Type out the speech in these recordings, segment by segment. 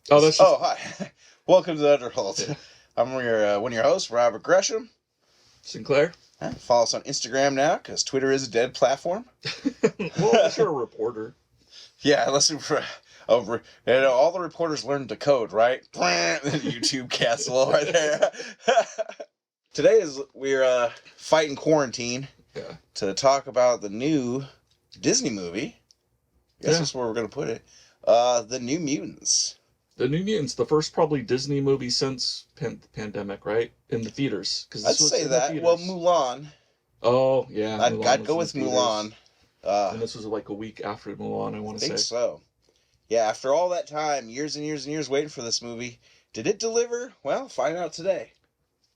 Oh, that's just... Oh, hi. Welcome to the Underhold. Yeah. I'm one of your hosts, Robert Gresham. Sinclair. Follow us on Instagram now, because Twitter is a dead platform. Well, unless you're a reporter. Yeah, unless over, all the reporters learned to code, right? YouTube castle right there. Today we're fighting quarantine. Yeah. To talk about the new Disney movie. I guess that's where we're gonna put it. The New Mutants. The New Mutants, the first probably Disney movie since pandemic, right? In the theaters. I'd say that. Well, Mulan. Oh, yeah. I'd go with Mulan. And this was like a week after Mulan, I want to say. I think so. Yeah, after all that time, years and years and years waiting for this movie, did it deliver? Well, find out today.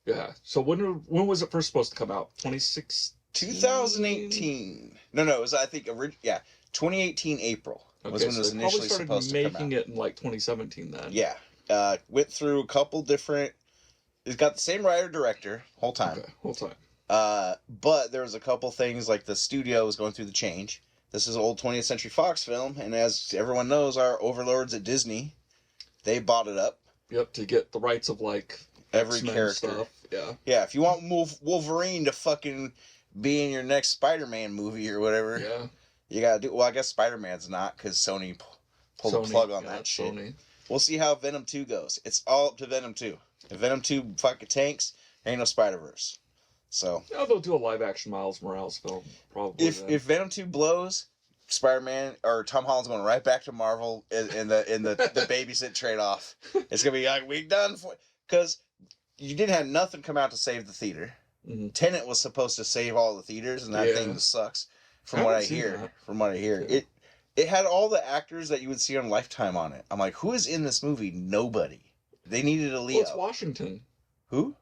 Yeah. So when was it first supposed to come out? 2018. No, it was, I think, 2018 April. Okay, was when it was initially supposed to come out. making it in like 2017 then. Yeah. Went through a couple different... It's got the same writer-director whole time. Okay, whole time. But there was a couple things, like the studio was going through the change. This is an old 20th Century Fox film, and as everyone knows, our overlords at Disney, they bought it up. Yep, to get the rights of, like, every X-Men character. Stuff. Yeah. Yeah, if you want Wolverine to fucking be in your next Spider-Man movie or whatever... Yeah. You gotta do... Well, I guess Spider-Man's not, because Sony pulled the plug on that shit. Sony. We'll see how Venom 2 goes. It's all up to Venom 2. If Venom 2 fucking tanks, ain't no Spider-Verse. So... Yeah, they'll do a live-action Miles Morales film, probably. If Venom 2 blows, Spider-Man, or Tom Holland's going right back to Marvel in the babysit trade-off. It's gonna be like, we done for... Because you didn't have nothing come out to save the theater. Mm-hmm. Tenet was supposed to save all the theaters, and that thing sucks. From what I hear, yeah. It had all the actors that you would see on Lifetime on it. I'm like, who is in this movie? Nobody. They needed a Leo. Well, it's Washington. Who?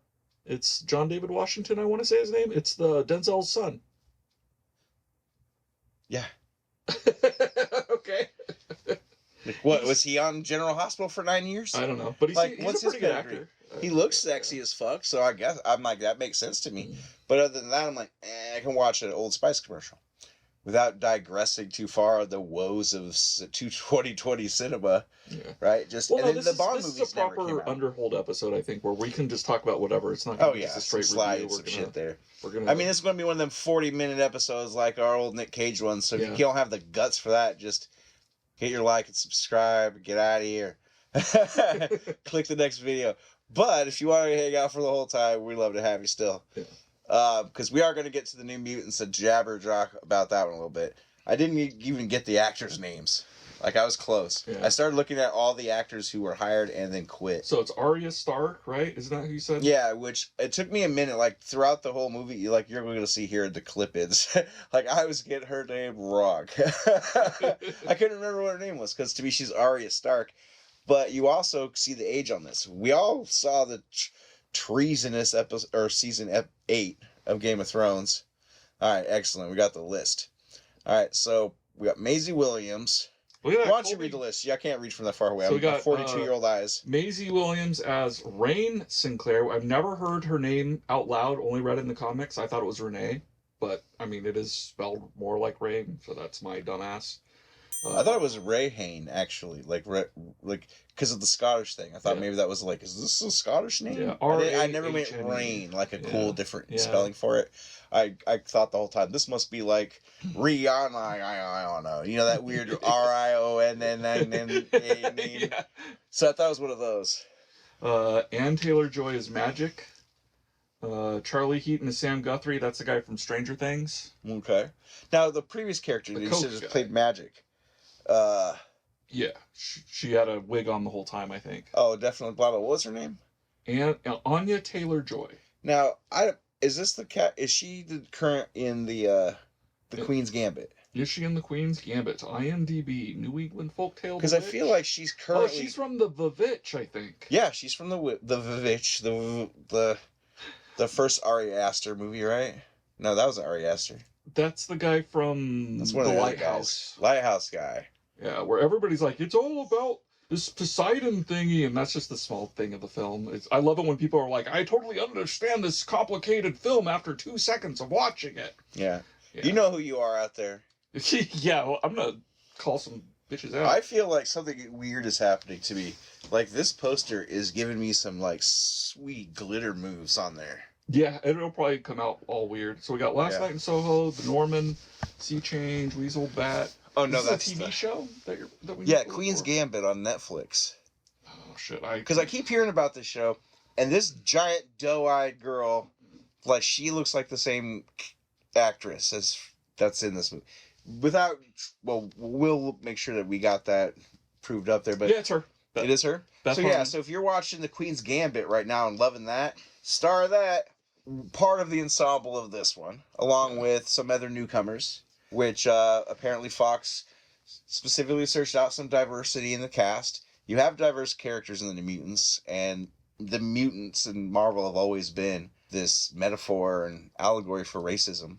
It's John David Washington, I want to say his name. It's the Denzel's son. Yeah. Okay. Like, what, was he on General Hospital for 9 years? I don't know. But he's a pretty good actor. He looks sexy as fuck, so I guess I'm like, that makes sense to me. But other than that, I'm like, I can watch an Old Spice commercial without digressing too far on the woes of 2020 cinema. Yeah. Right? Just well, and no, then the Bond this movies is a proper Underhold episode, I think, where we can just talk about whatever. It's not going to be just a straight review. Some shit there. I mean, this is going to be one of them 40-minute episodes like our old Nick Cage ones. So if you don't have the guts for that, just hit your like and subscribe. Get out of here. Click the next video. But if you want to hang out for the whole time, we'd love to have you still. Because we are going to get to the New Mutants and jabber jock about that one a little bit. I didn't even get the actors' names. Like, I was close. Yeah. I started looking at all the actors who were hired and then quit. So it's Arya Stark, right? Isn't that who you said? Yeah, which it took me a minute. Like, throughout the whole movie, you're going to see here in the clip-ins. Like, I was getting her name wrong. I couldn't remember what her name was, because to me, she's Arya Stark. But you also see the age on this. We all saw the treasonous episode or season 8 of Game of Thrones. All right, excellent. We got the list. All right, so we got Maisie Williams. Why don't you read the list? Yeah, I can't read from that far away. So I've got 42-year-old eyes. Maisie Williams as Rain Sinclair. I've never heard her name out loud. Only read it in the comics. I thought it was Renee, but I mean it is spelled more like Rain, so that's my dumbass. I thought it was Ray Hain, actually, like because of the Scottish thing. I thought maybe that was like, is this a Scottish name? Yeah, I never went Rain, like a cool different spelling for it. I thought the whole time this must be like Rihanna. I don't know, you know, that weird RIONNNA name. Yeah. So I thought it was one of those. Ann Taylor-Joy is Magic. Charlie Heaton is Sam Guthrie. That's the guy from Stranger Things. Okay. Now the previous character you said just played Magic. Yeah, she had a wig on the whole time, I think. Oh, definitely. Blah blah. What was her name? And Anya Taylor-Joy. Now, is this the cat? Is she the current in the Queen's Gambit? Is she in the Queen's Gambit? IMDb, New England Folktale. Because I feel like she's currently. Oh, she's from the Vivitch, I think. Yeah, she's from the Vivitch, the first Ari Aster movie, right? No, that wasn't Ari Aster. That's the guy from the Lighthouse. Lighthouse guy. Yeah, where everybody's like, it's all about this Poseidon thingy, and that's just the small thing of the film. I love it when people are like, I totally understand this complicated film after 2 seconds of watching it. Yeah. You know who you are out there. Yeah, well, I'm going to call some bitches out. I feel like something weird is happening to me. Like, this poster is giving me some, like, sweet glitter moves on there. Yeah, it'll probably come out all weird. So we got Last Night in Soho, The Norman, Sea Change, Weasel Bat. Oh, no, that's a TV show that we Yeah, Queen's Gambit on Netflix. Oh, shit. Because I keep hearing about this show, and this giant doe-eyed girl, like, she looks like the same actress as that's in this movie. We'll make sure that we got that proved up there. But yeah, it's her. It is her? So if you're watching The Queen's Gambit right now and loving that, star that, part of the ensemble of this one, along with some other newcomers, which apparently Fox specifically searched out some diversity in the cast. You have diverse characters in the Mutants, and the Mutants in Marvel have always been this metaphor and allegory for racism.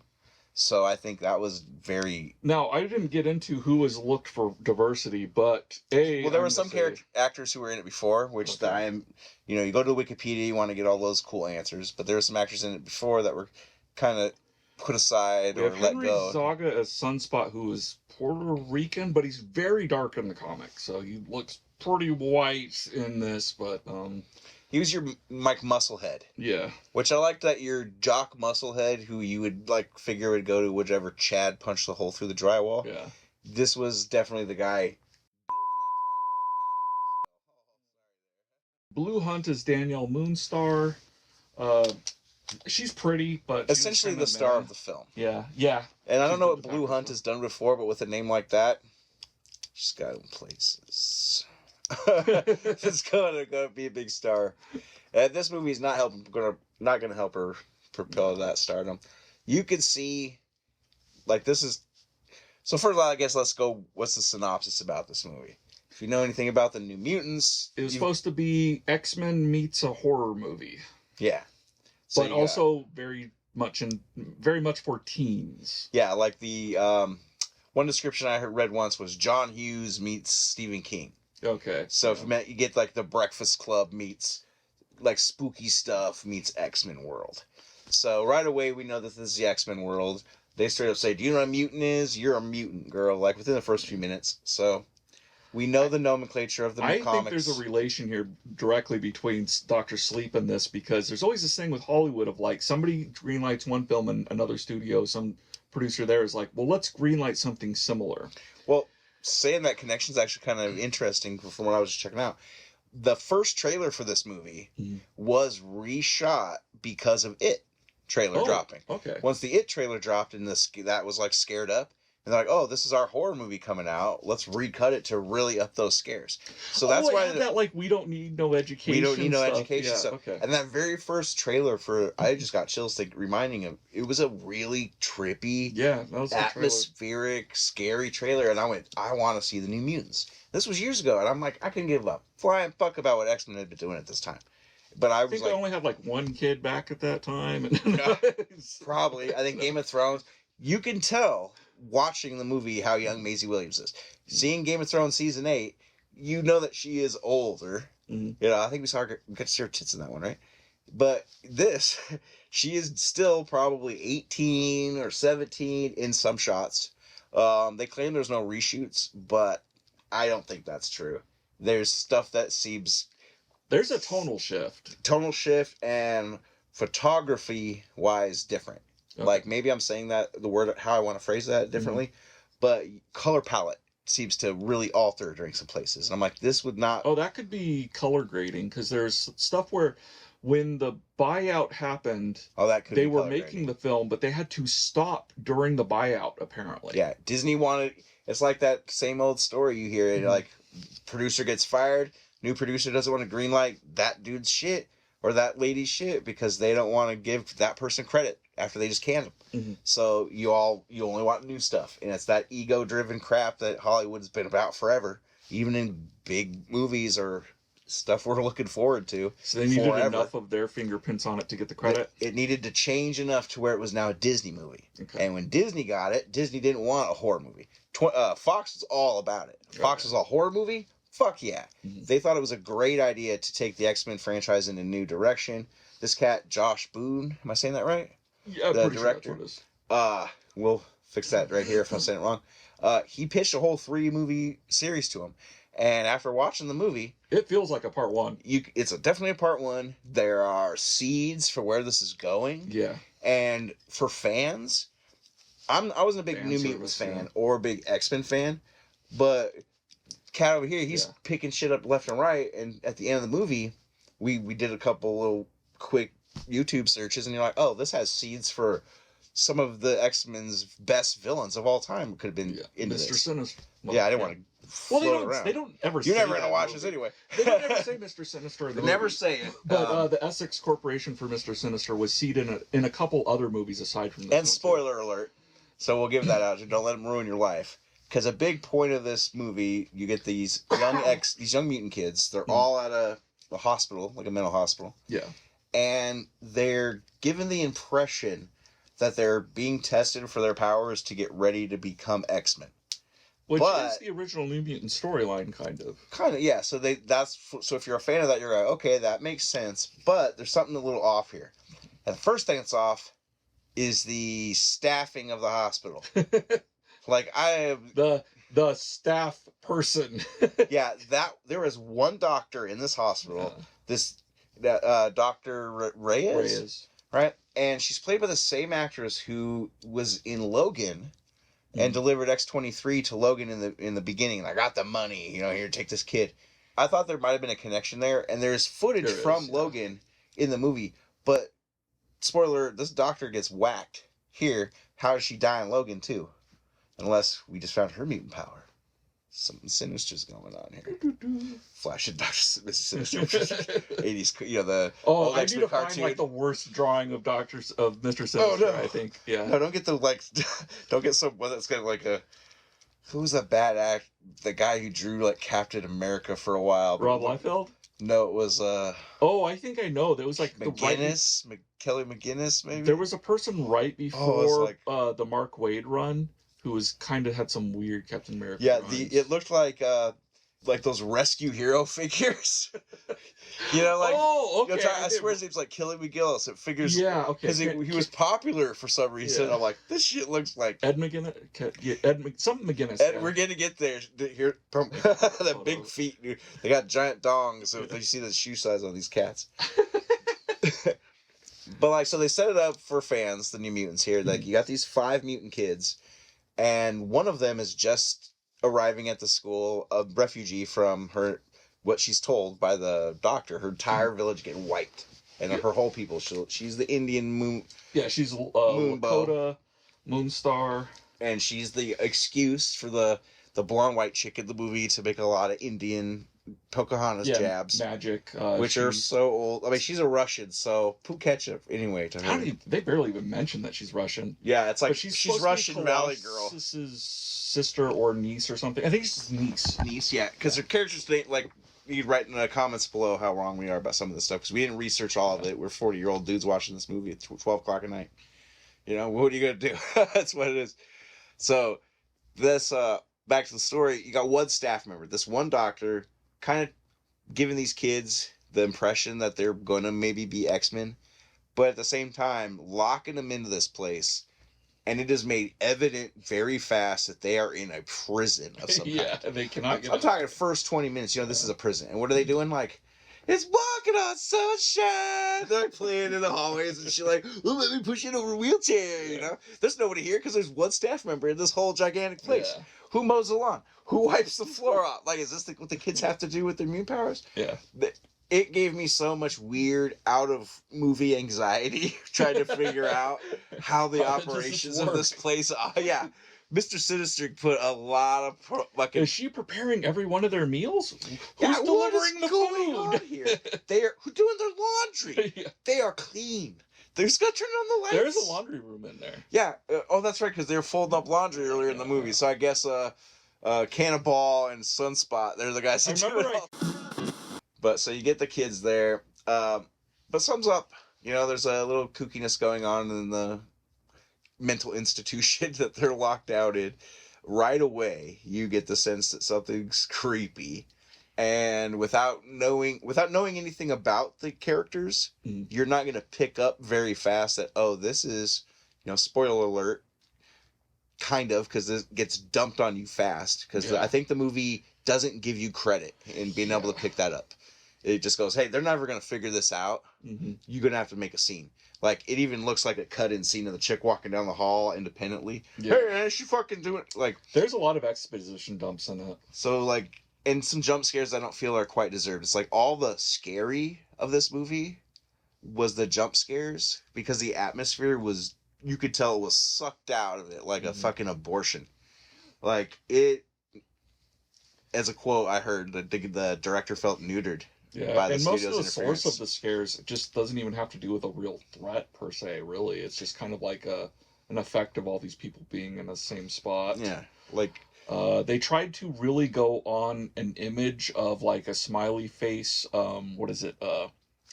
So I think that was very... Now, I didn't get into who was looked for diversity, but there were some actors who were in it before, which you go to Wikipedia, you want to get all those cool answers, but there were some actors in it before that were kind of put aside or let Henry go. Zaga as Sunspot, who is Puerto Rican, but he's very dark in the comics, so he looks pretty white in this, but... He was your Mike Musclehead. Yeah. Which I liked that your Jock Musclehead, who you would figure would go to whichever Chad punched the hole through the drywall. Yeah. This was definitely the guy. Blue Hunt is Danielle Moonstar. She's pretty, but essentially the star of the film. Yeah, yeah. And I don't know what Blue Hunt has done before, but with a name like that, she's got places. It's gonna be a big star. And this movie's not gonna help her propel that stardom. You can see, this is. So first, I guess let's go. What's the synopsis about this movie? If you know anything about the New Mutants, it was supposed to be X-Men meets a horror movie. Yeah, but also very much for teens. Yeah, like the one description I read once was John Hughes meets Stephen King. Okay. So if you get the Breakfast Club meets spooky stuff meets X-Men world. So right away we know that this is the X-Men world. They straight up say, "Do you know what a mutant is? You're a mutant, girl." Within the first few minutes. So we know the nomenclature of the comics. I think there's a relation here directly between Dr. Sleep and this, because there's always this thing with Hollywood of somebody greenlights one film and another studio, some producer there is like, well, let's greenlight something similar. Well, saying that connection is actually kind of interesting from what I was just checking out. The first trailer for this movie was reshot because of It trailer dropping. Okay. Once the It trailer dropped and that was scared up, and they're like, "Oh, this is our horror movie coming out. Let's recut it to really up those scares." So that's why we don't need no education. We don't need no education. Yeah, so, okay. And that very first trailer I just got chills reminding him. It was a really trippy, that was atmospheric, scary trailer, and I went, I want to see the New Mutants. This was years ago, and I'm like, I couldn't give a flying fuck about what X-Men had been doing at this time. But I think they only had one kid back at that time. Probably. I think Game of Thrones. You can tell watching the movie how young Maisie Williams is. Seeing Game of Thrones season 8, you know that she is older. Mm-hmm. I think we got to see her tits in that one, right? But this, she is still probably 18 or 17 in some shots. They claim there's no reshoots, but I don't think that's true. There's stuff that seems... There's a tonal shift. And photography-wise different. Okay. Maybe I'm saying that, the word, how I want to phrase that differently, but color palette seems to really alter during some places. And I'm like, this would not... Oh, that could be color grading, because there's stuff where when the buyout happened, they were making the film, but they had to stop during the buyout, apparently. Yeah, Disney wanted... It's like that same old story you hear, producer gets fired, new producer doesn't want to greenlight that dude's shit or that lady's shit because they don't want to give that person credit after they just canned them. Mm-hmm. So you only want new stuff. And it's that ego-driven crap that Hollywood's been about forever, even in big movies or stuff we're looking forward to. So they needed enough of their fingerprints on it to get the credit? It needed to change enough to where it was now a Disney movie. Okay. And when Disney got it, Disney didn't want a horror movie. Fox was all about it. Okay. Fox was a horror movie? Fuck yeah. Mm-hmm. They thought it was a great idea to take the X-Men franchise in a new direction. This cat, Josh Boone, am I saying that right? Yeah, the director. Sure we'll fix that right here if I'm saying it wrong. He pitched a whole 3-movie series to him. And after watching the movie... It feels like a part 1. It's definitely a part 1. There are seeds for where this is going. Yeah. And for fans, I wasn't a big New Mutants fan or a big X-Men fan, but Cat over here, he's picking shit up left and right, and at the end of the movie, we did a couple little quick YouTube searches, and you're like, oh, this has seeds for some of the X-Men's best villains of all time could have been into Mr. this. Sinister. Well, yeah, I didn't want to they don't ever You're say never going to watch movie. this anyway. They don't ever say Mr. Sinister in the They never movie. say it. But the Essex Corporation for Mr. Sinister was seeded in a couple other movies aside from this. And spoiler alert. So we'll give that out. Don't let them ruin your life. Because a big point of this movie, you get these young mutant kids. They're all at a hospital, like a mental hospital. Yeah. And they're given the impression that they're being tested for their powers to get ready to become X-Men. Which is the original New Mutant storyline, kind of. Kind of, yeah. So if you're a fan of that, you're like, okay, that makes sense. But there's something a little off here. And the first thing that's off is the staffing of the hospital. Like the staff person. Yeah, there was one doctor in this hospital. This Dr. Reyes, right? And she's played by the same actress who was in Logan and delivered X-23 to Logan in the beginning. I got the money, here, take this kid. I thought there might have been a connection there, and there's footage from Logan in the movie, but spoiler, this doctor gets whacked here. How does she die in Logan too? Unless we just found her mutant power. Something sinister's going on here. Flashing Mrs. Sinister. 80s, the old I X-Men need to cartoon. find like the worst drawing of Mr. Sinister. Oh, no. I think. Yeah. No, don't get don't get someone that's got like a. Who was that bad act? The guy who drew like Captain America for a while. Rob Liefeld? No, it was Oh, I think I know. There was like McGinnis, Kelly McGinnis, maybe. There was a person right before the Mark Waid run who was kind of had some weird Captain America. Yeah, runs. it looked like those rescue hero figures. Oh, okay. I swear his name's like Kelly McGillis. It figures. Yeah, okay. Because he was popular for some reason. Yeah. I'm like, this shit looks like Ed McGinnis. Something McGinnis. We're gonna get there. Here, that big feet. Dude. They got giant dongs. So you see the shoe size on these cats. But so they set it up for fans, the New Mutants here. Like you got these 5 mutant kids, and one of them is just arriving at the school, a refugee from what she's told by the doctor, her entire village getting wiped, and her whole people. She's the Indian moon. Yeah, she's Lakota, Moonstar, and she's the excuse for the blonde white chick in the movie to make a lot of Indian Pocahontas jabs, magic, which are so old. I mean, she's a Russian, so poo ketchup anyway to her. They barely even mention that she's Russian. Yeah, it's like she's Russian Valley Girl. This is sister or niece or something. I think she's niece. Niece, yeah, because her character's name, like, you can write in the comments below how wrong we are about some of this stuff because we didn't research all of it. We're 40-year-old dudes watching this movie at 12 o'clock at night. What are you gonna do? That's what it is. So this back to the story. You got one staff member, this one doctor, kind of giving these kids the impression that they're going to maybe be X-Men, but at the same time locking them into this place, and it is made evident very fast that they are in a prison of some kind. They cannot get I'm talking first 20 minutes, this is a prison. And what are they doing? Like, it's walking on sunshine. They're like playing in the hallways and shit like, oh, let me push it over a wheelchair, There's nobody here because there's one staff member in this whole gigantic place. Yeah. Who mows the lawn? Who wipes the floor off? Like, is this what the kids have to do with their immune powers? Yeah. It gave me so much weird out-of-movie anxiety trying to figure out how the operations of this place are. Yeah. Mr. Sinister put a lot of fucking... Is she preparing every one of their meals? Yeah, Who's delivering the going food? On here? They are doing their laundry. Yeah. They are clean. They're just gonna turn on the lights. There's a laundry room in there. Yeah. That's right, because they were folding up laundry earlier in the movie. So I guess Cannonball and Sunspot, they're the guys that do it all. But so you get the kids there. But sums up, there's a little kookiness going on in the mental institution that they're locked out in. Right away, you get the sense that something's creepy. And without knowing anything about the characters, you're not going to pick up very fast that, oh, this is, spoiler alert, kind of, because this gets dumped on you fast, because I think the movie doesn't give you credit in being able to pick that up. It just goes, hey, they're never going to figure this out. Mm-hmm. You're going to have to make a scene. Like, it even looks like a cut-in scene of the chick walking down the hall independently. Yeah. Hey, man, she fucking doing it. Like, there's a lot of exposition dumps in it. So, like, and some jump scares I don't feel are quite deserved. It's like all the scary of this movie was the jump scares, because the atmosphere was, you could tell it was sucked out of it like a fucking abortion. Like, it, as a quote I heard, the director felt neutered. Yeah, by the and most of the source of the scares just doesn't even have to do with a real threat per se, really. It's just kind of like an effect of all these people being in the same spot. Yeah, like... they tried to really go on an image of like a smiley face, what is it,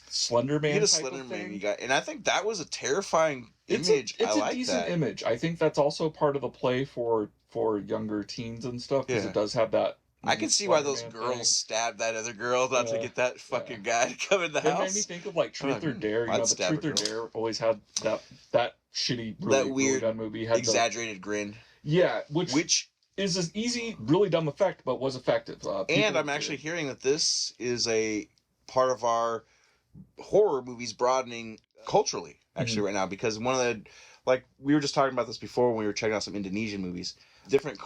Slenderman type Slenderman of thing. You got, and I think that was a terrifying image. It's a decent image. I think that's also part of the play for younger teens and stuff, because it does have that. I can see why those girls stabbed that other girl not to get that fucking guy to come in the house. It made me think of like Truth or Dare. You know, the Truth or Dare always had that shitty, really, that weird, really movie. Had exaggerated grin. Yeah, which is an easy, really dumb effect, but was effective. And I'm actually hearing that this is a part of our horror movies broadening culturally, actually, right now, because one of the, like, we were just talking about this before when we were checking out some Indonesian movies. Different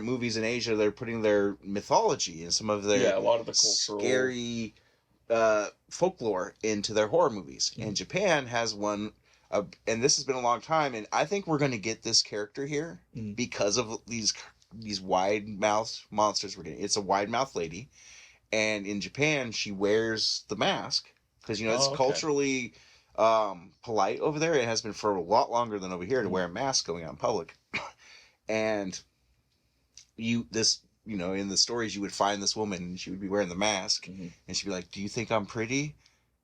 movies in Asia, they're putting their mythology and some of their a lot of the cultural scary folklore into their horror movies. And Japan has one, and this has been a long time, and I think we're going to get this character here because of these wide-mouthed monsters we're getting. It's a wide-mouthed lady, and in Japan, she wears the mask, because, it's culturally polite over there. It has been for a lot longer than over here to wear a mask going out in public. And in the stories, you would find this woman, and she would be wearing the mask, and she'd be like, "Do you think I'm pretty?"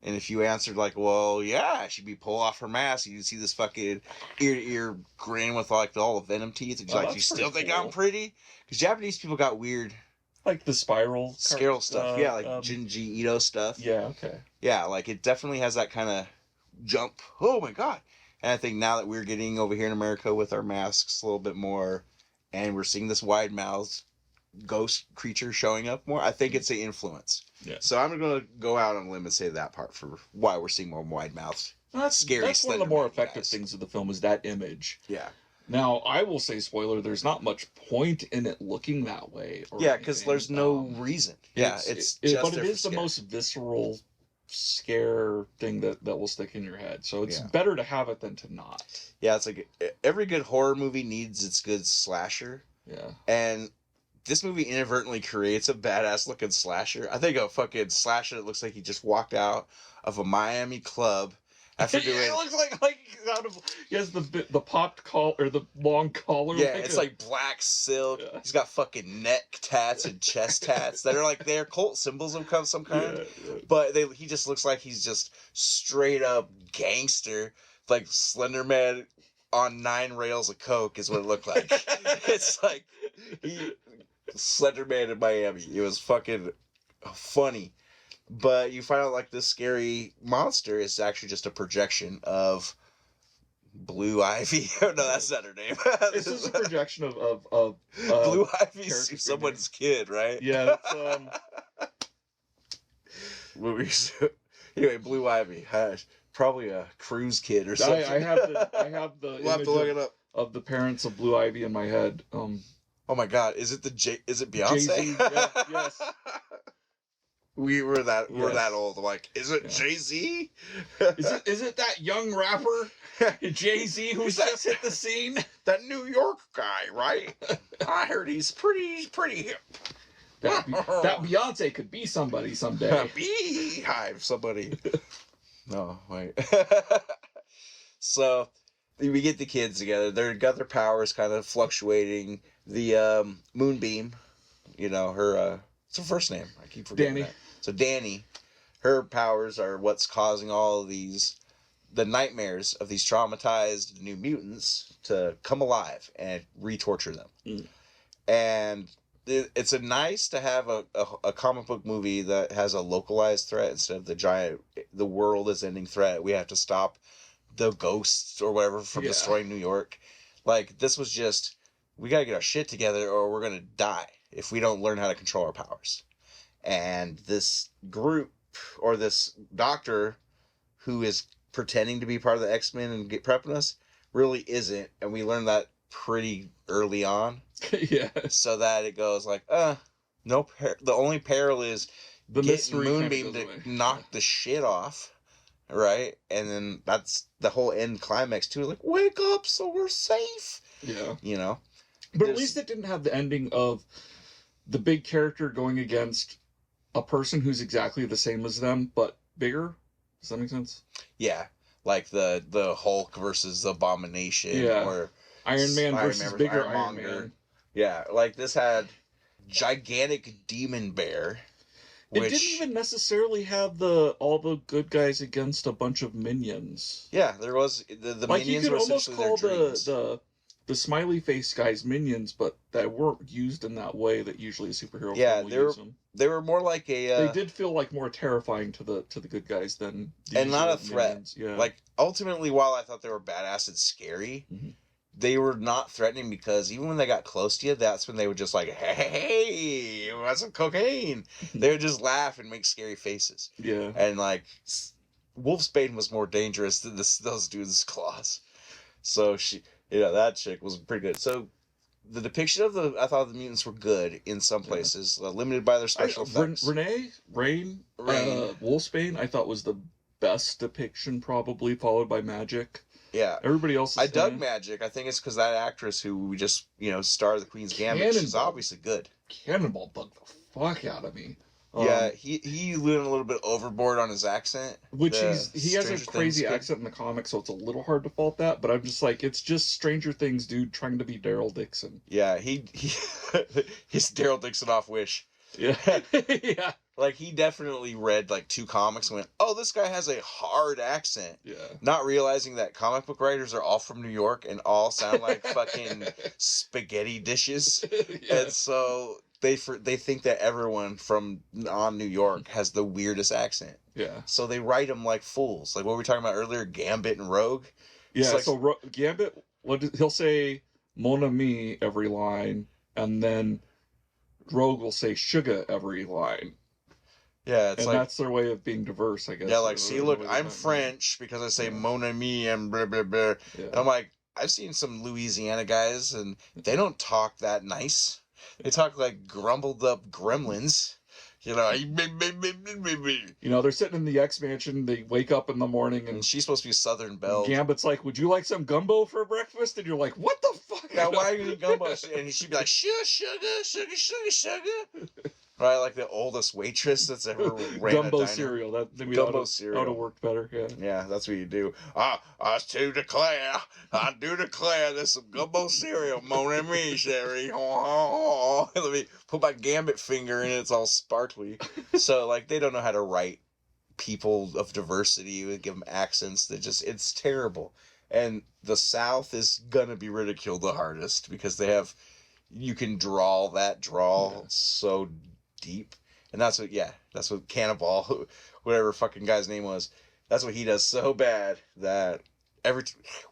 And if you answered like, "Well, yeah," she'd be pull off her mask, and you'd see this fucking ear-to-ear grin with like all the venom teeth, and she's like, "Do you still think I'm pretty?" Because Japanese people got weird, like the spiral stuff, like Junji Ito stuff. Yeah, okay. Yeah, like it definitely has that kind of jump. Oh my god. And I think now that we're getting over here in America with our masks a little bit more, and we're seeing this wide-mouthed ghost creature showing up more, I think it's an influence. Yeah. So I'm going to go out on a limb and say that part for why we're seeing more wide-mouthed, scary. That's one of the more effective things of the film, is that image. Yeah. Now, I will say, spoiler, there's not much point in it looking that way. Yeah, because there's no reason. Yeah, but it is the most visceral scare thing that will stick in your head, so it's better to have it than to not. Yeah, it's like every good horror movie needs its good slasher. Yeah, and this movie inadvertently creates a badass looking slasher. I think a fucking slasher that looks like he just walked out of a Miami club after doing. It looks like out of, he has the popped collar, or the long collar. Yeah, it's like black silk. Yeah. He's got fucking neck tats and chest tats that are like they're cult symbols of some kind. Yeah. But he just looks like he's just straight up gangster, like Slenderman on 9 rails of coke is what it looked like. It's like Slenderman in Miami. It was fucking funny. But you find out like this scary monster is actually just a projection of Blue Ivy. No, that's not her name. This is a projection of Blue Ivy's someone's kid, right? Yeah. Anyway, Blue Ivy. Probably a cruise kid or something. I have the we'll have to look it up. Of the parents of Blue Ivy in my head. Oh my god, is it Beyonce? Jay-Z, yeah, yes. We're that old. I'm like, is it Jay-Z? Is it that young rapper Jay-Z who's just hit the scene? That New York guy, right? I heard he's pretty hip. That Beyonce could be somebody someday. Beehive somebody. No, wait. So we get the kids together. They've got their powers kind of fluctuating. The Moonbeam, her it's her first name. I keep forgetting that. So Danny, her powers are what's causing all of the nightmares of these traumatized new mutants to come alive and re-torture them. Mm. And it's nice to have a comic book movie that has a localized threat instead of the world is ending threat. We have to stop the ghosts or whatever from destroying New York. Like, this was just, we gotta get our shit together or we're gonna die if we don't learn how to control our powers. And this group, or this doctor who is pretending to be part of the X-Men and prepping us, really isn't. And we learned that pretty early on. Yeah. So that it goes like, no, the only peril is the getting Moonbeam to knock the shit off, right? And then that's the whole end climax too. Like, wake up, so we're safe. Yeah. You know? But at least it didn't have the ending of the big character going against a person who's exactly the same as them, but bigger. Does that make sense? Yeah. Like the Hulk versus the Abomination, or Iron Man versus bigger Iron Man. Yeah, like this had gigantic demon bear. It didn't even necessarily have all the good guys against a bunch of minions. Yeah, there was the like minions were essentially their dreams. You could almost call the smiley face guys minions, but that weren't used in that way that usually a superhero film will use them. They were more like a. They did feel like more terrifying to the good guys than. And not a threat. Minions. Yeah. Like ultimately, while I thought they were badass and scary, they were not threatening because even when they got close to you, that's when they would just like, hey, you want some cocaine? They would just laugh and make scary faces. Yeah. And like, Wolfsbane was more dangerous than those dudes' claws. So that chick was pretty good. So. The depiction of I thought the mutants were good in some places, limited by their special effects. Rain, Wolfsbane, I thought was the best depiction, probably followed by Magic. Yeah, everybody else. I dug Magic. I think it's because that actress who we just starred the Queen's Gambit. She's obviously good. Cannonball bugged the fuck out of me. Yeah, he went a little bit overboard on his accent. Which he has a crazy accent in the comics, so it's a little hard to fault that. But I'm just like, it's just Stranger Things dude trying to be Daryl Dixon. Yeah, he's Daryl Dixon off Wish. Yeah, yeah. Like he definitely read like 2 comics and went, "Oh, this guy has a hard accent." Yeah. Not realizing that comic book writers are all from New York and all sound like fucking spaghetti dishes, and so. They think that everyone from New York has the weirdest accent. Yeah. So they write them like fools. Like what we were talking about earlier, Gambit and Rogue. Yeah, like, so Gambit, he'll say Mon Ami every line, and then Rogue will say Sugar every line. Yeah, it's that's their way of being diverse, I guess. Yeah, like, see, look, I'm French because I say Mon Ami and blah, blah, blah. Yeah. And I'm like, I've seen some Louisiana guys, and they don't talk that nice. They talk like grumbled up gremlins, they're sitting in the X mansion. They wake up in the morning, and she's supposed to be Southern Belle. Gambit's like, "Would you like some gumbo for breakfast?" And you're like, "What the fuck?" Now, why are you eating gumbo? And she'd be like, sugar. Right, like the oldest waitress that's ever ran Gumbo a diner. Cereal. That cereal. That would have worked better. Yeah. Yeah, that's what you do. I do declare this some gumbo cereal. Mon Ami, Sherry. Let me put my Gambit finger in it. It's all sparkly. So, like, they don't know how to write people of diversity. We give them accents. It's terrible. And the South is gonna be ridiculed the hardest because you can draw that so deep, and that's what Cannonball, whatever fucking guy's name was, that's what he does so bad that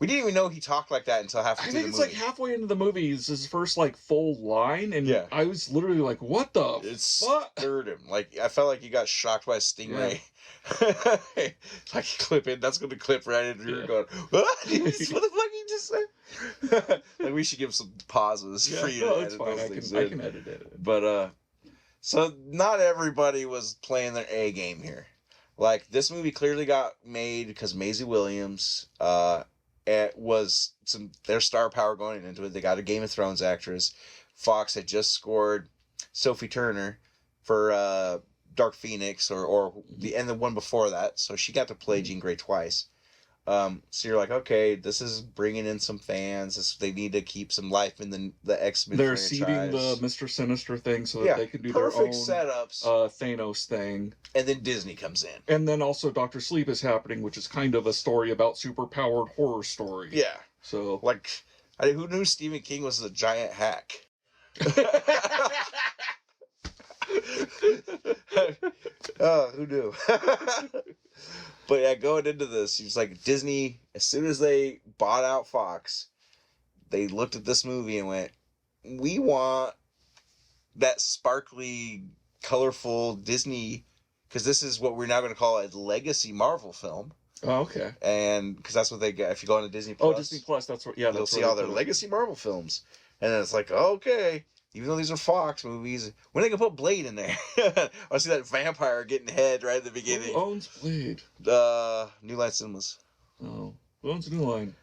we didn't even know he talked like that until halfway through the movie. I think it's like halfway into the movie is his first like full line, and I was literally like, what the fuck? Scared him. Like I felt like he got shocked by a stingray. Like that's gonna clip right into you going, what the fuck he just said? Like we should give some pauses for you to edit those things in. I can edit it. But so not everybody was playing their A game here. Like this movie clearly got made because Maisie Williams it was their star power going into it. They got a Game of Thrones actress. Fox had just scored Sophie Turner for Dark Phoenix or the one before that, so she got to play Jean Grey twice. So you're like, okay, this is bringing in some fans. They need to keep some life in the X-Men They're franchise. seeding the Mr. Sinister thing so that they can do their own setups. Thanos thing. And then Disney comes in. And then also Dr. Sleep is happening, which is kind of a story about superpowered horror story. Yeah. So like, who knew Stephen King was a giant hack? Who knew? But yeah, going into this, he's like, Disney, as soon as they bought out Fox, they looked at this movie and went, we want that sparkly, colorful Disney, because this is what we're now going to call a legacy Marvel film. Oh, okay. And because that's what they get. If you go on to Disney Plus. Oh, Disney Plus, that's what, yeah. You'll see all their legacy Marvel films. And then it's like, okay, even though these are Fox movies, when are they going to put Blade in there? I see that vampire getting head right at the beginning. Who owns Blade? New Line Cinemas. Oh, who owns New Line?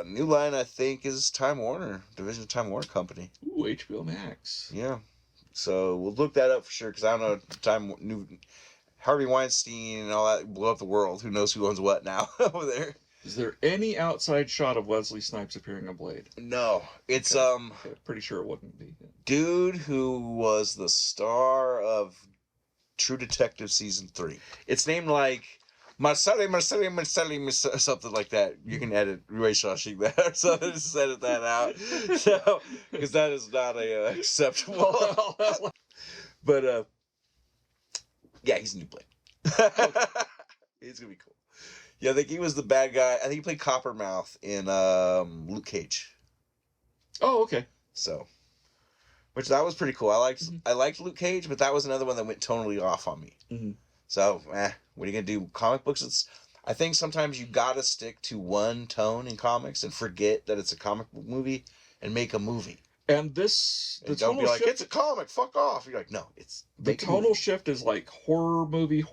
New Line, I think, is Time Warner, division of Time Warner Company. Ooh, HBO Max. Yeah. So we'll look that up for sure, because I don't know, Harvey Weinstein and all that blew up the world. Who knows who owns what now over there? Is there any outside shot of Wesley Snipes appearing on Blade? No. It's, okay. Pretty sure it wouldn't be. Dude who was the star of True Detective Season 3. It's named like Marcelli, something like that. You can edit Ray Shawshank there, so just edit that out. So, because that is not acceptable. But, yeah, he's a new Blade. He's going to be cool. Yeah, I think he was the bad guy. I think he played Coppermouth in Luke Cage. Oh, okay. So, which that was pretty cool. I liked Luke Cage, but that was another one that went tonally off on me. Mm-hmm. So, what are you gonna do? Comic books. I think sometimes you gotta stick to one tone in comics and forget that it's a comic book movie and make a movie. And don't be like, it's a comic. Fuck off. You're like, no, it's the tonal shift is like horror movie,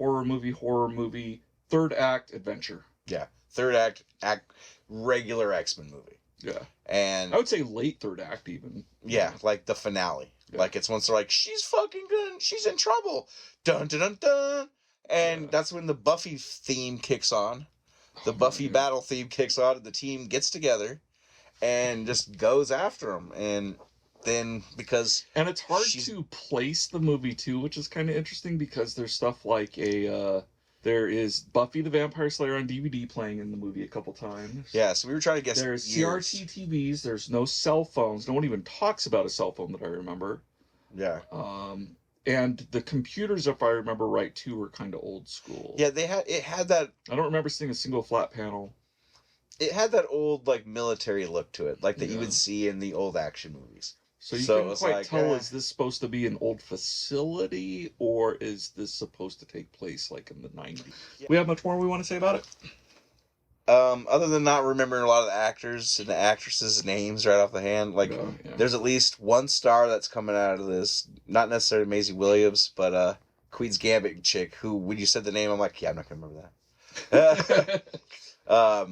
third act adventure. Yeah, third act regular X-Men movie. Yeah, and I would say late third act even. Yeah, like the finale. Yeah. Like it's once they're like, she's fucking good, she's in trouble, dun dun dun dun, and that's when the Buffy theme kicks on, the Buffy battle theme kicks on, and the team gets together, and just goes after them, and then and it's hard to place the movie too, which is kind of interesting because there's stuff like there is Buffy the Vampire Slayer on DVD playing in the movie a couple times. Yeah, so we were trying to guess. There's CRT TVs. There's no cell phones. No one even talks about a cell phone that I remember. Yeah. And the computers, if I remember right, too, were kind of old school. Yeah, it had that. I don't remember seeing a single flat panel. It had that old like military look to it, like that you would see in the old action movies. So you couldn't quite tell, is this supposed to be an old facility, or is this supposed to take place like in the 90s? Yeah. We have much more we want to say about it? Other than not remembering a lot of the actors and the actresses' names right off the hand, like there's at least one star that's coming out of this, not necessarily Maisie Williams, but Queen's Gambit chick, who, when you said the name, I'm like, yeah, I'm not going to remember that.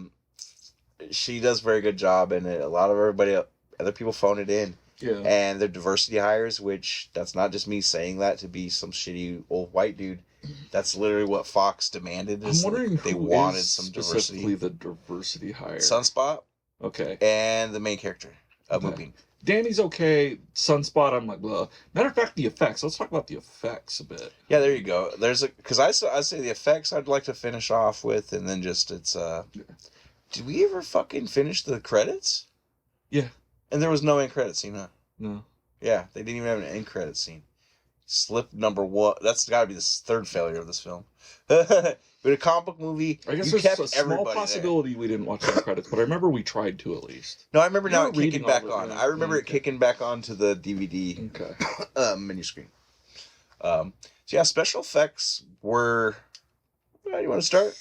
She does a very good job in it. A lot of other people phone it in. Yeah. And their diversity hires, which that's not just me saying that to be some shitty old white dude. That's literally what Fox demanded. I'm wondering they wanted some diversity. Specifically the diversity hire. Sunspot. Okay. And the main character of Moving. Danny's okay. Sunspot, I'm like, blah. Matter of fact, the effects. Let's talk about the effects a bit. Yeah, there you go. Because I say the effects I'd like to finish off with, and then just Did we ever fucking finish the credits? Yeah. And there was no end credit scene, huh? No. Yeah, they didn't even have an end credit scene. Slip number one. That's got to be the third failure of this film. But a comic book movie, I guess there's a small possibility we didn't watch the credits, but I remember we tried to at least. No, I remember now it kicking back on. I remember it kicking back onto the DVD menu screen. So yeah, special effects were... How do you want to start?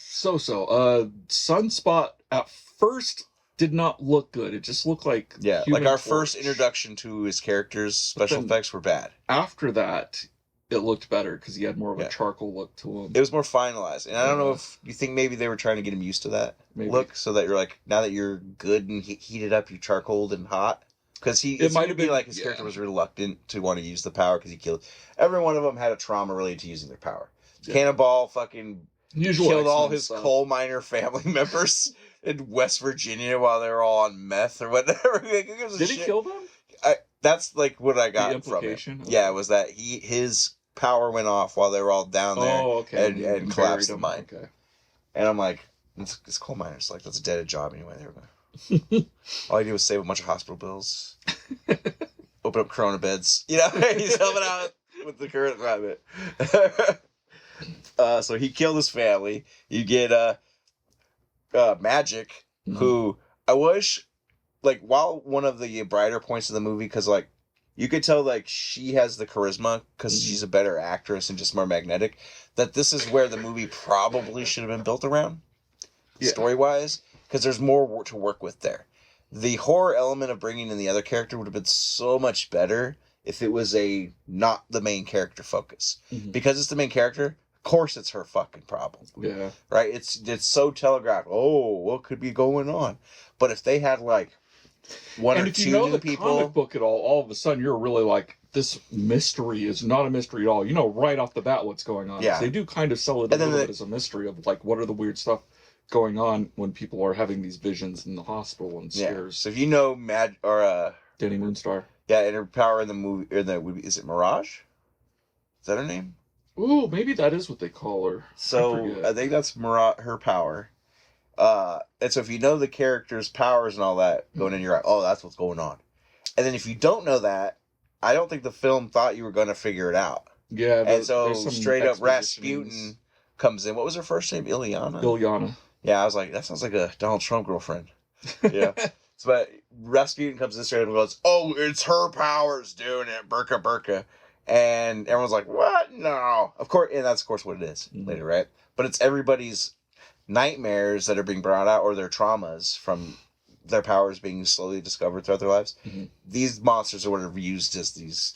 Sunspot at first did not look good. It just looked like like our first introduction to his characters. Special effects were bad. After that, it looked better because he had more of a charcoal look to him. It was more finalized, and I don't know if you think maybe they were trying to get him used to that look, so that you're like, now that you're good and heated up, you're charcoaled and hot. Because it might have been like his character was reluctant to want to use the power because he killed every one of them had a trauma related to using their power. Yeah. Cannonball fucking killed all his coal miner family members in West Virginia while they were all on meth or whatever. Did he kill them? That's like what I got from it. Okay. Yeah, it was that his power went off while they were all down there and collapsed the mine. Okay. And I'm like, it's coal miners. Like, that's a dead job anyway. They were going. All I did was save a bunch of hospital bills, open up Corona beds. You know, he's helping out with the current climate. So he killed his family. You get Magic, who I wish, like, while one of the brighter points of the movie, because, like, you could tell, like, she has the charisma because she's a better actress and just more magnetic, that this is where the movie probably should have been built around, story-wise, because there's more to work with there. The horror element of bringing in the other character would have been so much better if it was not the main character focus. Because it's the main character, of course it's her fucking problem. Yeah. Right? It's so telegraphed. Oh, what could be going on? But if they had, like, one or two people... And if you know the comic book at all of a sudden you're really like, this mystery is not a mystery at all. You know right off the bat what's going on. Yeah. They do kind of sell it a little bit as a mystery of, like, what are the weird stuff going on when people are having these visions in the hospital and scares. So if you know Danny Moonstar. Yeah, and her power in the movie, is it Mirage? Is that her name? Ooh, maybe that is what they call her. So I think that's her power. And so if you know the character's powers and all that going in, you're like, oh, that's what's going on. And then if you don't know that, I don't think the film thought you were going to figure it out. Yeah. And so straight up Rasputin comes in. What was her first name? Ilyana. Yeah, I was like, that sounds like a Donald Trump girlfriend. Yeah. But Rasputin comes in straight up and goes, oh, it's her powers doing it, burka. And everyone's like, what? No. Of course, and that's, of course, what it is later, right? But it's everybody's nightmares that are being brought out, or their traumas from their powers being slowly discovered throughout their lives. These monsters are what are used as these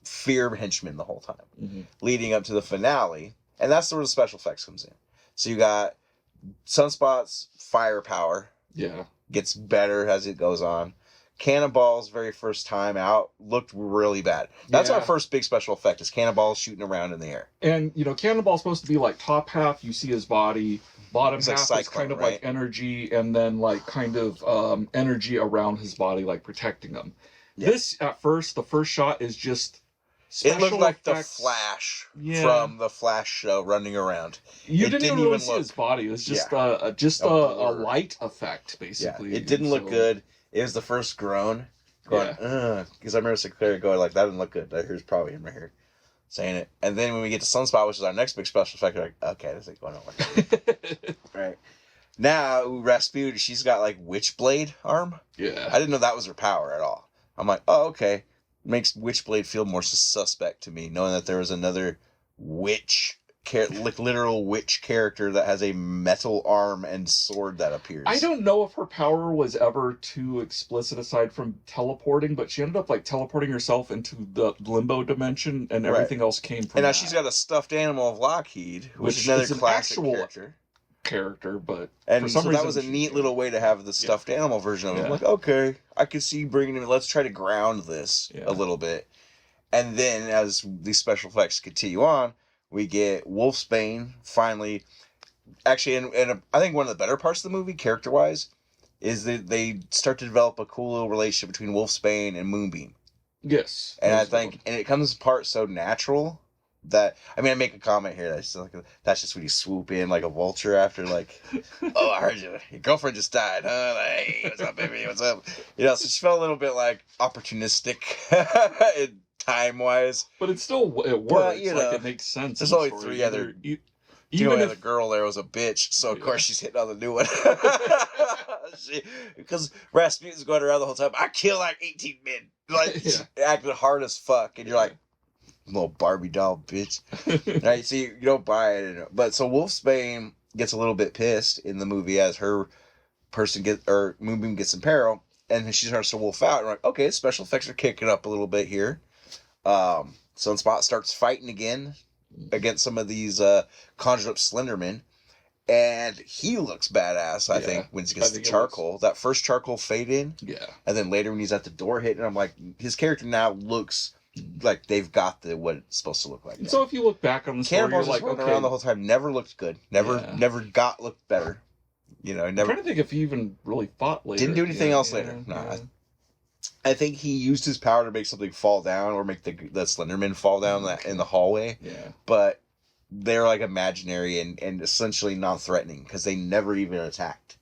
fear henchmen the whole time, leading up to the finale. And that's where the special effects comes in. So you got Sunspot's firepower. Yeah. Gets better as it goes on. Cannonball's very first time out looked really bad. That's our first big special effect, is Cannonball shooting around in the air. And, you know, Cannonball's supposed to be like top half, you see his body. Bottom half Cyclone, is kind of like energy, and then like kind of energy around his body, like protecting him. Yeah. This, at first, the first shot is just... It looked like effects. The Flash from the Flash show running around. You didn't even really see his body. It was just a light effect, basically. Yeah. It didn't look good. It was the first groan. Going, because I remember Sinclair going like, that didn't look good. Here's probably him right here saying it. And then when we get to Sunspot, which is our next big special effect, you're like, okay, this ain't going on. Right. Now, Rasputin, she's got like Witchblade arm. Yeah. I didn't know that was her power at all. I'm like, oh, okay. Makes Witchblade feel more suspect to me, knowing that there was another witch, like literal witch character that has a metal arm and sword that appears. I don't know if her power was ever too explicit aside from teleporting, but she ended up like teleporting herself into the limbo dimension, and everything else came from. And now she's got a stuffed animal of Lockheed, which is another classic character, but and for some reason, that was a neat little way to have the stuffed animal version of it. I'm like, okay, I could see bringing him. Let's try to ground this a little bit, and then as these special effects continue on, we get Wolfsbane finally. Actually, and I think one of the better parts of the movie, character wise, is that they start to develop a cool little relationship between Wolfsbane and Moonbeam. Yes, and I think, and it comes apart so natural. That I mean, I make a comment here that's like, that's just when you swoop in like a vulture after like, oh, I heard your girlfriend just died, huh? Like, hey, what's up, baby? What's up? You know, so she felt a little bit like opportunistic, time wise. But it works. But, you know, like, it makes sense. There's only three other. Even if the girl there was a bitch, so of course she's hitting on the new one. Because Rasputin's going around the whole time. I kill like 18 men, like acting hard as fuck, and you're like, little Barbie doll bitch. Right? So you don't buy it. But so Wolfsbane gets a little bit pissed in the movie as her Moonbeam gets in peril, and then she starts to wolf out. And we're like, okay, special effects are kicking up a little bit here. Sunspot starts fighting again against some of these conjured up Slendermen. And he looks badass, I think, when he gets the charcoal. That first charcoal fade in. Yeah. And then later when he's at the door hitting, I'm like, his character now looks like they've got what it's supposed to look like. So if you look back on the story, Cannonball's just running around the whole time, never looked good. Never looked better. You know, never. I'm trying to think if he even really fought later. Didn't do anything else later. No. I think he used his power to make something fall down or make the Slenderman fall down in the hallway. Yeah. But they're like imaginary and essentially non-threatening because they never even attacked.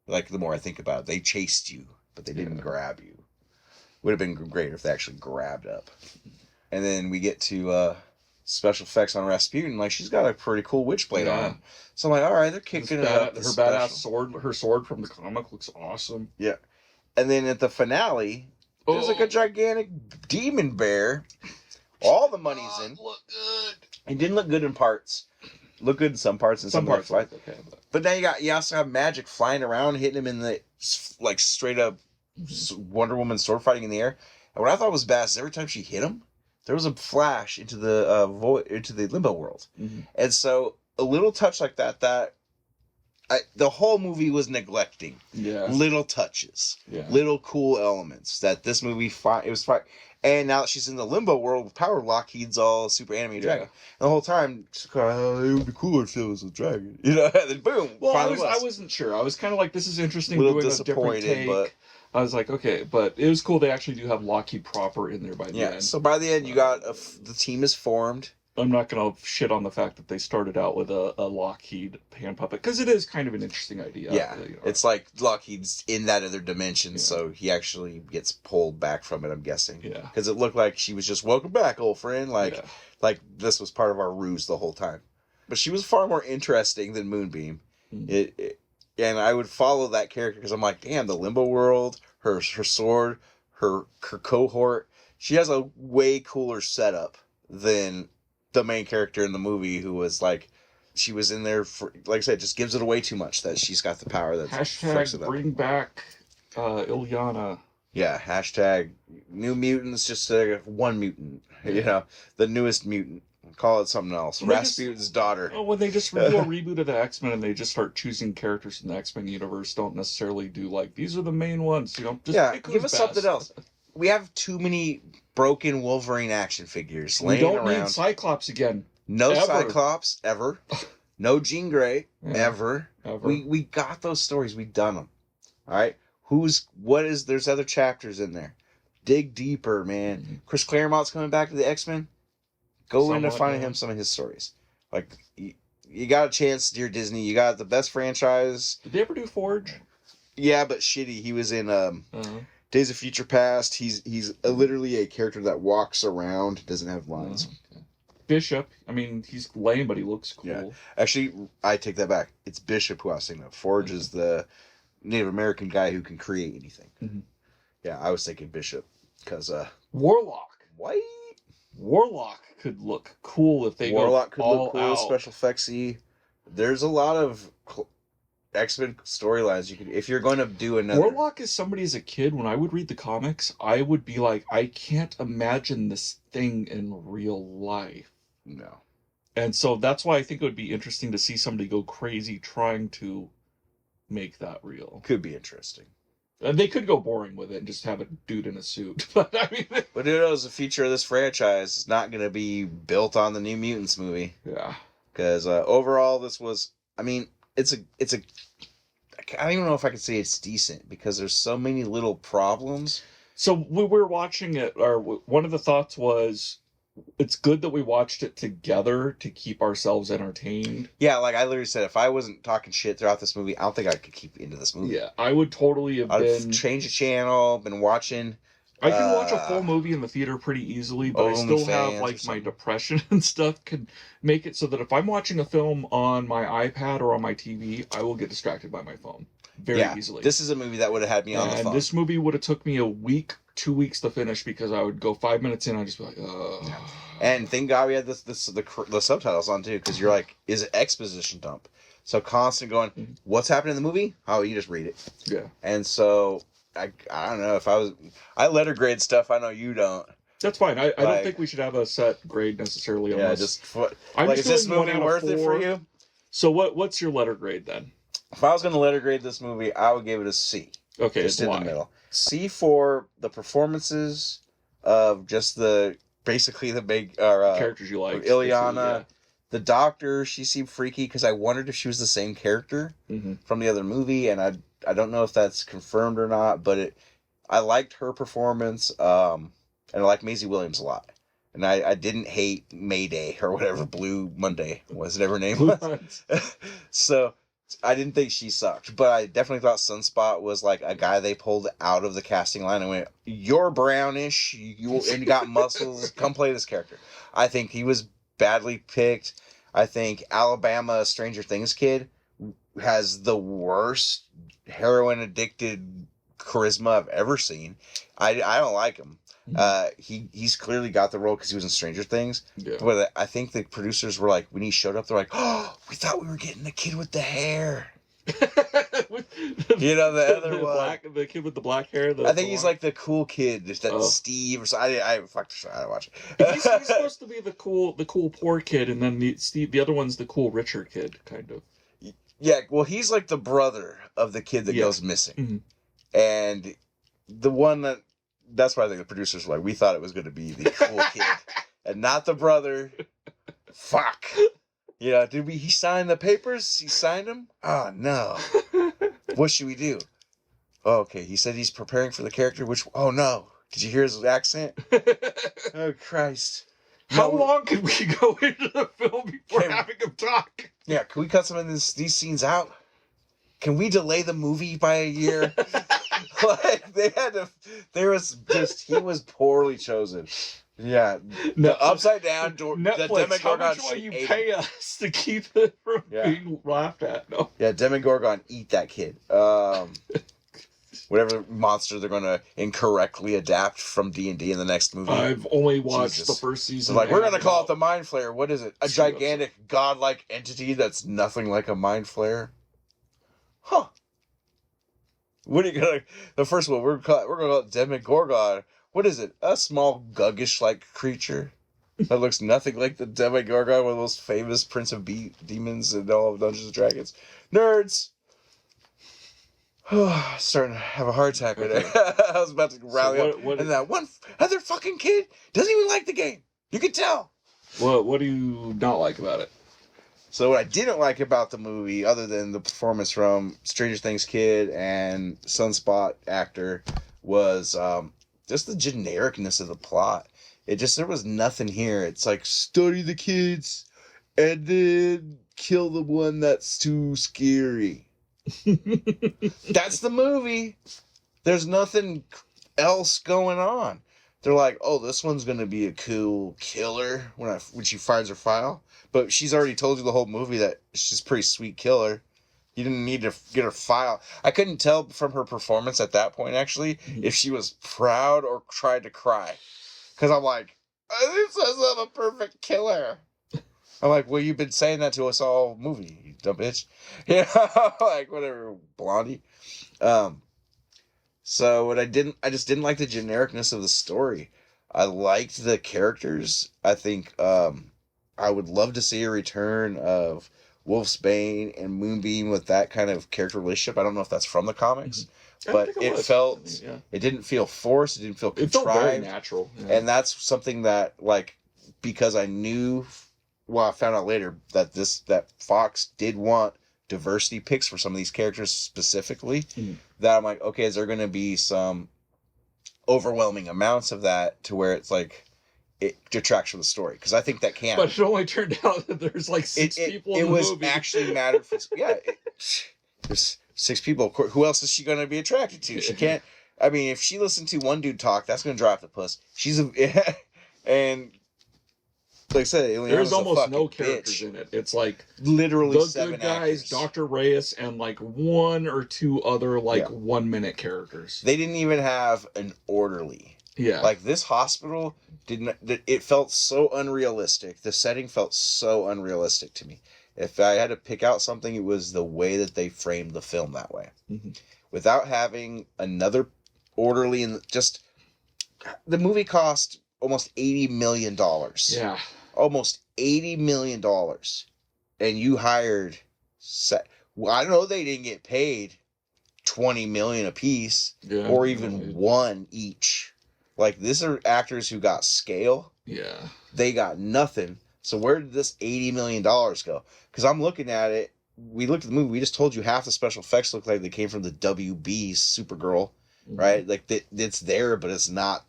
Like, the more I think about it, they chased you, but they didn't grab you. Would have been great if they actually grabbed up. And then we get to special effects on Rasputin. Like, she's got a pretty cool witchblade on. So I'm like, all right, they're kicking it up. Her badass sword, her sword from the comic looks awesome. Yeah. And then at the finale, there's like a gigantic demon bear. All the money's in. Look good. It didn't look good in parts. Look good in some parts and some parts. Right? Okay, but now you also have magic flying around, hitting him in the like straight up Wonder Woman sword fighting in the air. And what I thought was best is every time she hit him, there was a flash into the into the limbo world. Mm-hmm. And so a little touch like that the whole movie was neglecting. Yeah. Little touches. Yeah. Little cool elements that this movie it was fine. And now that she's in the limbo world with Power Lockheed's all super animated dragon. And the whole time, she's like, it would be cooler if it was a dragon. You know, and then boom. Well, I wasn't sure. I was kind of like, this is interesting. Doing a different take. But I was like, okay, but it was cool. They actually do have Lockheed proper in there by the end. So by the end, you got the team is formed. I'm not going to shit on the fact that they started out with a Lockheed hand puppet, because it is kind of an interesting idea. Yeah, it's like Lockheed's in that other dimension, so he actually gets pulled back from it, I'm guessing. Yeah. Because it looked like she was just, welcome back, old friend. Like this was part of our ruse the whole time. But she was far more interesting than Moonbeam. Mm-hmm. And I would follow that character because I'm like, damn, the limbo world, her sword, her cohort. She has a way cooler setup than the main character in the movie, who was like, she was in there for, like I said, just gives it away too much that she's got the power. That hashtag bring back Ilyana. Yeah, hashtag New Mutants, just one mutant. You know, the newest mutant. Call it something else. Rasputin's daughter. Oh, when they just do a reboot of the X-Men and they just start choosing characters from the X-Men universe, don't necessarily do like, these are the main ones. You know, just give us something else. We have too many broken Wolverine action figures laying around. We don't need Cyclops again. No Cyclops, ever. No Jean Grey, ever. We got those stories. We done them. All right? There's other chapters in there. Dig deeper, man. Mm-hmm. Chris Claremont's coming back to the X-Men. Go into finding him some of his stories. Like, you got a chance, dear Disney. You got the best franchise. Did they ever do Forge? Yeah, but shitty. He was in Days of Future Past. He's literally a character that walks around, doesn't have lines. Okay. Bishop, I mean, he's lame, but he looks cool. Yeah. Actually, I take that back. It's Bishop who I was thinking of. Forge is the Native American guy who can create anything. Mm-hmm. Yeah, I was thinking Bishop. Because, Warlock. What? Warlock could look cool if they Warlock could look cool, out. Special effectsy. There's a lot of X-Men storylines you could, if you're going to do another. Warlock is somebody as a kid, when I would read the comics, I would be like, I can't imagine this thing in real life. No. And so that's why I think it would be interesting to see somebody go crazy trying to make that real. Could be interesting. And they could go boring with it and just have a dude in a suit. But I mean, but who knows? The future of this franchise is not going to be built on the New Mutants movie. Yeah. Because overall, this was. I mean, it's a. I don't even know if I could say it's decent because there's so many little problems. So we were watching it. Or one of the thoughts was, it's good that we watched it together to keep ourselves entertained. Yeah, like I literally said, if I wasn't talking shit throughout this movie, I don't think I could keep into this movie. Yeah, I would totally have I'd changed the channel, been watching. I can watch a full movie in the theater pretty easily, but I still have like my depression and stuff can make it so that if I'm watching a film on my iPad or on my TV, I will get distracted by my phone very easily. This is a movie that would have had me on the phone. And this movie would have took me a week, 2 weeks to finish because I would go 5 minutes in, I'd just be like, ugh. Yeah. And thank God we had the subtitles on too, because you're like, is it exposition dump? So constant going, what's happening in the movie? Oh, you just read it. Yeah. And so I don't know if I letter grade stuff. I know you don't. That's fine. I don't think we should have a set grade necessarily. Unless, is this movie worth it for you? So what's your letter grade then? If I was going to letter grade this movie, I would give it a C. Okay, just in the middle. C for the performances of just basically the big characters you like. Ilyana, the doctor. She seemed freaky because I wondered if she was the same character from the other movie, and I don't know if that's confirmed or not. But I liked her performance, and I like Maisie Williams a lot. And I didn't hate Mayday or whatever, Blue Monday was it her name was. So I didn't think she sucked, but I definitely thought Sunspot was like a guy they pulled out of the casting line and went, "You're brownish, and you got muscles. Come play this character." I think he was badly picked. I think Alabama Stranger Things kid has the worst heroin addicted charisma I've ever seen. I don't like him. He's clearly got the role because he was in Stranger Things. Yeah. But I think the producers were like, when he showed up, they're like, "Oh, we thought we were getting the kid with the hair." You know, the other one, the kid with the black hair. I think he's like the cool kid, that Steve or something. I don't watch it. He's supposed to be the cool poor kid, and then the other one's the cool richer kid, kind of. Yeah, well, he's like the brother of the kid that goes missing, and the one that's why I think the producers were like, we thought it was going to be the cool kid, and not the brother. Fuck. You know, he sign the papers? He signed them? Oh, no. What should we do? Oh, okay, he said he's preparing for the character, oh, no. Did you hear his accent? Oh, Christ. How long could we go into the film before having him talk? Yeah, can we cut some of these scenes out? Can we delay the movie by a year? Like, he was poorly chosen. Yeah, the upside down door. Netflix, the Demogorgon. How much will you pay us to keep it from being laughed at? No. Yeah, Demogorgon, eat that kid. Whatever monster they're going to incorrectly adapt from D&D in the next movie. I've only watched the first season. They're like, we're going to call it the Mind Flayer. What is it? A gigantic godlike entity that's nothing like a Mind Flayer? Huh. What are you going to... The first one, we're going to call it Demogorgon. What is it? A small, guggish-like creature that looks nothing like the Demogorgon, one of those famous Prince of Demons and all of Dungeons & Dragons. Nerds! Starting to have a heart attack right there. I was about to rally up. And that one other fucking kid doesn't even like the game. You can tell. What do you not like about it? So what I didn't like about the movie, other than the performance from Stranger Things kid and Sunspot actor, was... just the genericness of the plot. There was nothing here. It's like, study the kids and then kill the one that's too scary. That's the movie. There's nothing else going on. They're like, oh, this one's going to be a cool killer when she finds her file. But she's already told you the whole movie that she's a pretty sweet killer. You didn't need to get her file. I couldn't tell from her performance at that point, actually, if she was proud or tried to cry. Because I'm like, this says I'm a perfect killer. I'm like, well, you've been saying that to us all movie, you dumb bitch. Yeah, like, whatever, Blondie. So what I just didn't like the genericness of the story. I liked the characters. I think I would love to see a return of Wolfsbane and Moonbeam with that kind of character relationship. I don't know if that's from the comics, but it didn't feel forced. It didn't feel contrived. It felt very natural. Yeah. And that's something that, like, because I knew, well, I found out later that Fox did want diversity picks for some of these characters specifically, that I'm like, okay, is there going to be some overwhelming amounts of that to where it's like, it detracts from the story, because I think that can. But it only turned out that there's like six people in the movie. It was actually mattered for... Yeah, there's 6 people. Who else is she going to be attracted to? She can't... I mean, if she listened to one dude talk, that's going to drive the puss. She's a... And... Like I said, there's almost no characters in it. It's like... Literally the 7 good guys, actors. Dr. Reyes, and like 1 or 2 other 1-minute characters. They didn't even have an orderly. Yeah. Like, this hospital... It felt so unrealistic. The setting felt so unrealistic to me. If I had to pick out something, it was the way that they framed the film that way. Mm-hmm. Without having another orderly, and just... The movie cost almost $80 million. Yeah. Almost $80 million. And you hired... I don't know, they didn't get paid $20 million a piece, or even $1 each. Like, these are actors who got scale. Yeah. They got nothing. So where did this $80 million go? Because I'm looking at it. We looked at the movie. We just told you half the special effects look like they came from the WB's Supergirl, right? Like, it's there, but it's not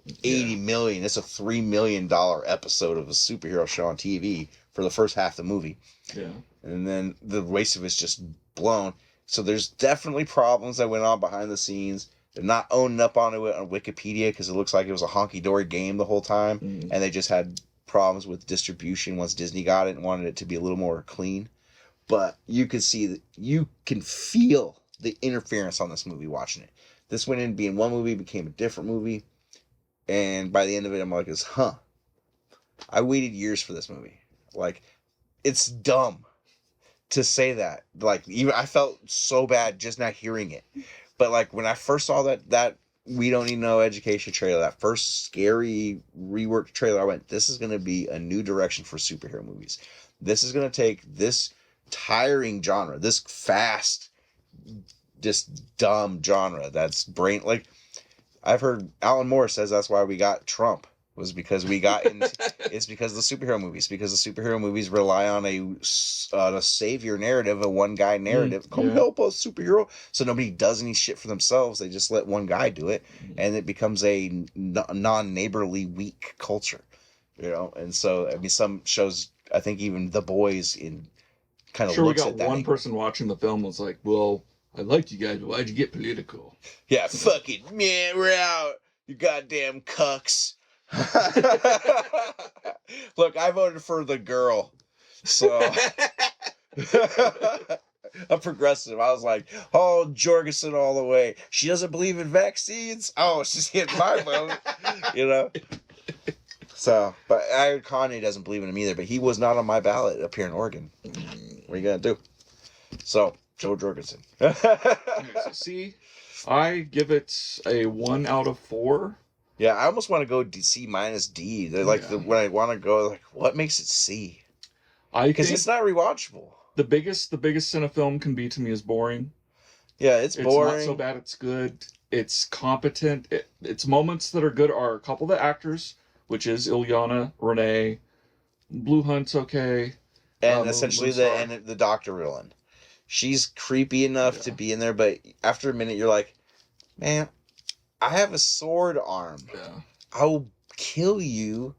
$80 million. It's a $3 million episode of a superhero show on TV for the first half of the movie. Yeah. And then the waste of it's just blown. So there's definitely problems that went on behind the scenes. They're not owning up on it on Wikipedia because it looks like it was a honky-dory game the whole time, and they just had problems with distribution once Disney got it and wanted it to be a little more clean. But you can see that you can feel the interference on this movie watching it. This went in being one movie, became a different movie. And by the end of it, I'm like, I waited years for this movie. Like, it's dumb to say that. Like, even I felt so bad just not hearing it. But like when I first saw that We Don't Need No Education trailer, that first scary reworked trailer, I went, this is going to be a new direction for superhero movies. This is going to take this tiring genre, this fast, just dumb genre that's like, I've heard Alan Moore says that's why we got Trump, was because we got into, it's because of the superhero movies, because the superhero movies rely on a savior narrative, a one guy narrative. Come help us, superhero. So nobody does any shit for themselves. They just let one guy do it, and it becomes a non-neighborly, weak culture, And so I mean, some shows, I think even The Boys in kind of looks at that. One person watching the film was like, well, I liked you guys, but why'd you get political? Yeah, fuck it, man, we're out, you goddamn cucks. Look, I voted for the girl, so I'm progressive. I was like, oh, Jorgensen all the way. She doesn't believe in vaccines. Oh, she's hitting my vote, So, but I heard Kanye doesn't believe in him either, but he was not on my ballot up here in Oregon. What are you gonna do? So, Joe Jorgensen. Okay, so see, I give it a 1 out of 4. Yeah, I almost want to go C minus D. They're like when I want to go, like, what makes it C? Because it's not rewatchable. The biggest cinefilm can be to me is boring. Yeah, it's boring. It's not so bad it's good. It's competent. Its moments that are good are a couple of the actors, which is Ilyana, Renee, Blue Hunt's okay, and essentially the Doctor villain. She's creepy enough to be in there, but after a minute, you're like, man, I have a sword arm. Yeah. I will kill you.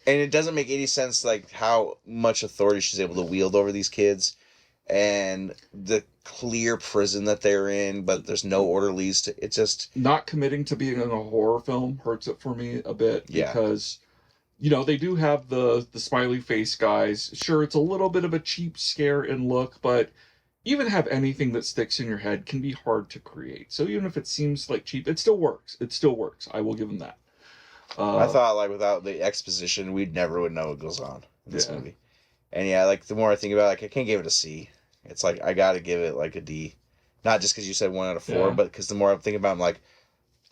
And it doesn't make any sense, like, how much authority she's able to wield over these kids and the clear prison that they're in, but there's no orderlies to it. Just not committing to being in a horror film hurts it for me a bit because they do have the smiley face guys. Sure, it's a little bit of a cheap scare and look, but even have anything that sticks in your head can be hard to create. So even if it seems like cheap, it still works. I will give them that. I thought, like, without the exposition, we never would know what goes on in this movie. And like, the more I think about it, like, I can't give it a C. It's like, I gotta give it, like, a D. Not just because you said 1 out of 4, but because the more I'm thinking about it, I'm like,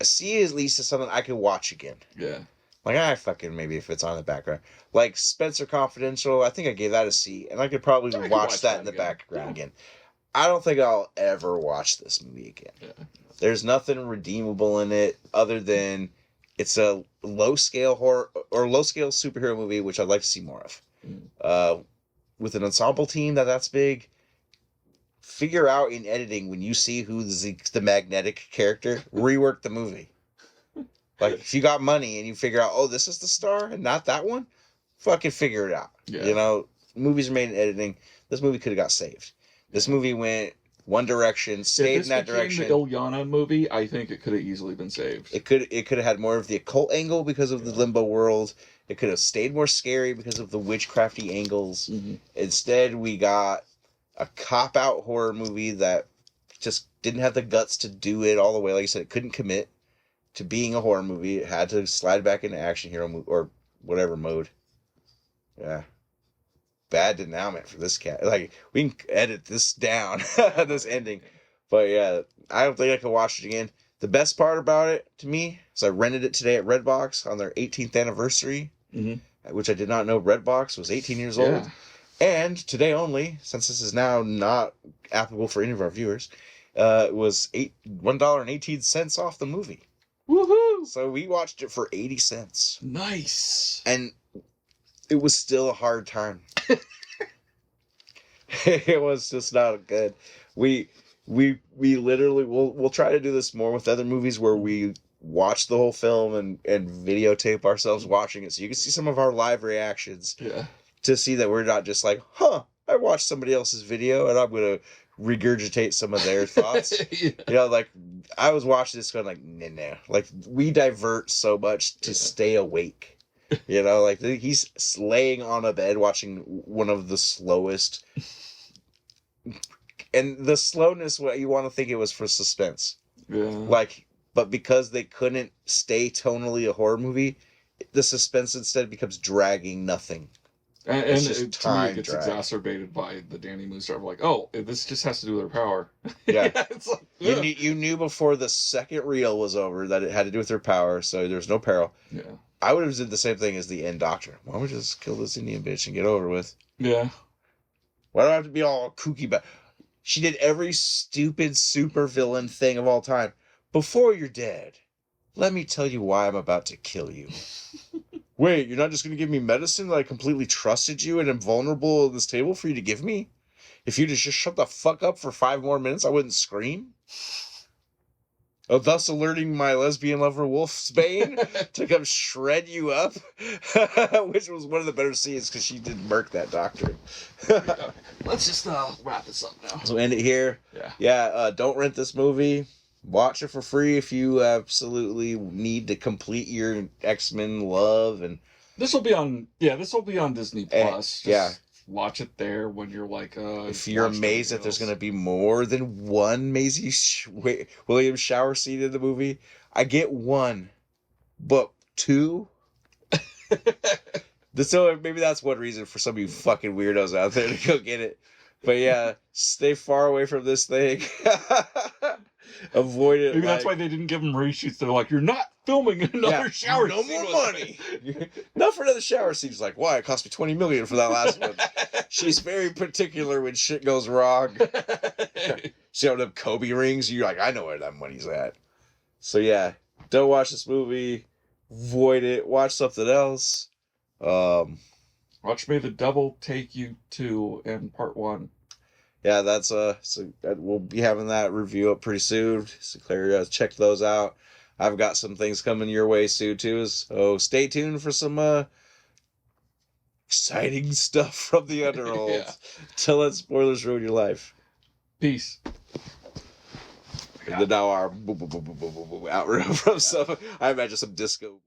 a C at least is something I could watch again. Yeah. Like, fucking maybe if it's on in the background. Like, Spencer Confidential, I think I gave that a C. And I could probably watch that in the background again. I don't think I'll ever watch this movie again. Yeah. There's nothing redeemable in it other than it's a low-scale horror or low-scale superhero movie, which I'd like to see more of. With an ensemble team that's big, figure out in editing when you see who's the magnetic character, rework the movie. Like, if you got money and you figure out, oh, this is the star and not that one, fucking figure it out. Yeah. Movies are made in editing. This movie could have got saved. This movie went one direction, stayed in that direction. If this became the Ilyana movie, I think it could have easily been saved. It could have had more of the occult angle because of the limbo world. It could have stayed more scary because of the witchcrafty angles. Mm-hmm. Instead, we got a cop-out horror movie that just didn't have the guts to do it all the way. Like I said, it couldn't commit to being a horror movie. It had to slide back into action hero or whatever mode. Yeah. Bad denouement for this cat. Like, we can edit this down, this ending. But yeah, I don't think I can watch it again. The best part about it, to me, is I rented it today at Redbox on their 18th anniversary, which I did not know Redbox was 18 years old. And today only, since this is now not applicable for any of our viewers, it was $1.18 off the movie. Woohoo! So we watched it for 80 cents. Nice. And it was still a hard time. It was just not good. We literally we'll try to do this more with other movies where we watch the whole film and videotape ourselves watching it, so you can see some of our live reactions. Yeah. To see that we're not just like, I watched somebody else's video and I'm gonna regurgitate some of their thoughts. Like, I was watching this going like, no. Like, we divert so much to stay awake. You know, like he's laying on a bed watching one of the slowest. And the slowness, what you want to think it was for suspense. Yeah. Like, but because they couldn't stay tonally a horror movie, the suspense instead becomes dragging nothing. And it's just to me, it gets exacerbated by the Danny Moon stuff. Like, oh, this just has to do with their power. Yeah. It's like, you knew before the second reel was over that it had to do with their power, so there's no peril. Yeah. I would have did the same thing as the end Doctor. Why don't we just kill this Indian bitch and get over with? Yeah. Why do I have to be all kooky about? She did every stupid supervillain thing of all time. Before you're dead, let me tell you why I'm about to kill you. Wait, you're not just going to give me medicine that I completely trusted you and am vulnerable at this table for you to give me? If you just shut the fuck up for 5 more minutes, I wouldn't scream? Oh, thus alerting my lesbian lover Wolfsbane to come shred you up? Which was one of the better scenes because she did murk that doctor. Let's just wrap this up now. So end it here. Yeah, don't rent this movie. Watch it for free if you absolutely need to complete your X-Men love. And this will be on Disney Plus. Just watch it there when you're like if you're amazed that there's going to be more than one Maisie Williams shower scene in the movie. I get 1, but 2. So maybe that's one reason for some of you fucking weirdos out there to go get it. But yeah, stay far away from this thing. Avoid it. Maybe that's why they didn't give them reshoots. They're like, you're not filming another shower scene. No more money. Not for another shower scene. She's like, why? It cost me $20 million for that last one. She's very particular when shit goes wrong. See all them Kobe rings? You're like, I know where that money's at. So yeah, don't watch this movie. Avoid it. Watch something else. Watch May the Devil Take You To in part 1. Yeah, that's we'll be having that review up pretty soon. Sinclair, check those out. I've got some things coming your way soon too. So stay tuned for some exciting stuff from the Underworld. Yeah. Till let spoilers ruin your life. Peace. And then now our outro from some. I imagine some disco.